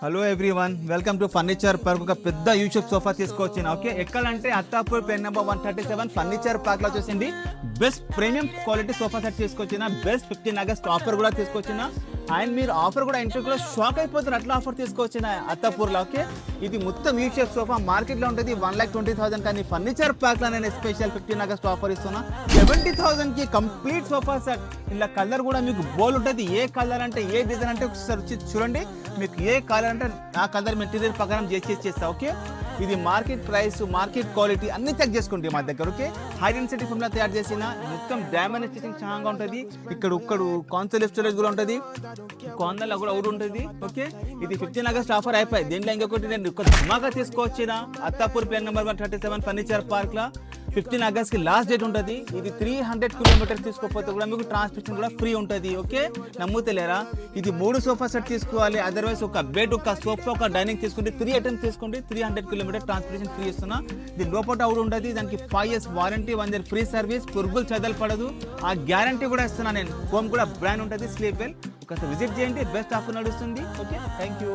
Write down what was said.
Hello everyone, welcome to furniture park. ఒక పెద్ద U-shape sofa తీసుకొచ్చిన. ఓకే, ఎక్కడంటే Attapur pen number 137 furniture park లో వచ్చేసింది. Best premium quality sofa set తీసుకొచ్చిన. బెస్ట్ 15 ఆగస్ట్ ఆఫర్ కూడా తీసుకొచ్చిన. అండ్ మీరు ఆఫర్ కూడా ఇంట్లో కూడా షాక్ అయిపోతారు, అట్లా ఆఫర్ తీసుకొచ్చిన అత్తాపూర్ లో. ఓకే, ఇది మొత్తం యూషేప్ సోఫా మార్కెట్ లో ఉంటుంది 1,20,000, కానీ ఫర్నిచర్ పార్క్ లో నేను స్పెషల్ 15 ఆగస్ట్ ఆఫర్ ఇస్తున్నా 70,000 కి కంప్లీట్ సోఫా సెట్. ఇలా కలర్ కూడా మీకు బోల్ ఉంటుంది. ఏ కలర్ అంటే ఏ డిజైన్ అంటే ఒకసారి చూడండి. మీకు ఏ కలర్ అంటే ఆ కలర్ మెటీరియల్ ప్రకారం చేస్తా. ఓకే, ఇది మార్కెట్ ప్రైస్, మార్కెట్ క్వాలిటీ అన్ని చెక్ చేసుకోండి మా దగ్గర. ఓకే, హై డెన్సిటీ ఫిల్మ్ లో తయారు చేసిన మొత్తం డైమండ్ స్టిచింగ్ చాలా ఉంటుంది. ఇక్కడ కాన్సోల్ స్టోరేజ్ కూడా ఉంటుంది, కార్నర్ కూడా ఉంటుంది. ఓకే, ఇది 15 ఆగస్ట్ ఆఫర్ అయిపోయి. దీంట్లో ఇంకొకటి నేను ధమాగా తీసుకొచ్చిన Attapur plan number 137 furniture park లో 15 ఆగస్ట్ కి లాస్ట్ డేట్ ఉంటుంది. ఇది 300 కిలోమీటర్స్ తీసుకోకపోతే కూడా మీకు ట్రాన్స్పోర్టేషన్ కూడా ఫ్రీ ఉంటుంది. ఓకే, నమ్ముతలేరా? ఇది 3 సోఫా సెట్ తీసుకోవాలి, అదర్వైజ్ ఒక బెడ్, ఒక సోఫా, ఒక డైనింగ్ తీసుకుంటే 3 ఐటమ్స్ తీసుకోండి, 300 కిలోమీటర్ ట్రాన్స్పోర్టేషన్ ఫ్రీ ఇస్తున్నా. ఇది లోపల అవుట్ ఉంటుంది. దానికి 5 years warranty, 1 year free service, పురుగులు చదలు పడదు. ఆ గ్యారంటీ కూడా ఇస్తున్నా నేను. హోమ్ కూడా బ్రాండ్ ఉంటుంది, స్లీప్ వెల్. ఒకసారి విజిట్ చేయండి, బెస్ట్ ఆఫర్ నడుస్తుంది. Okay, thank you.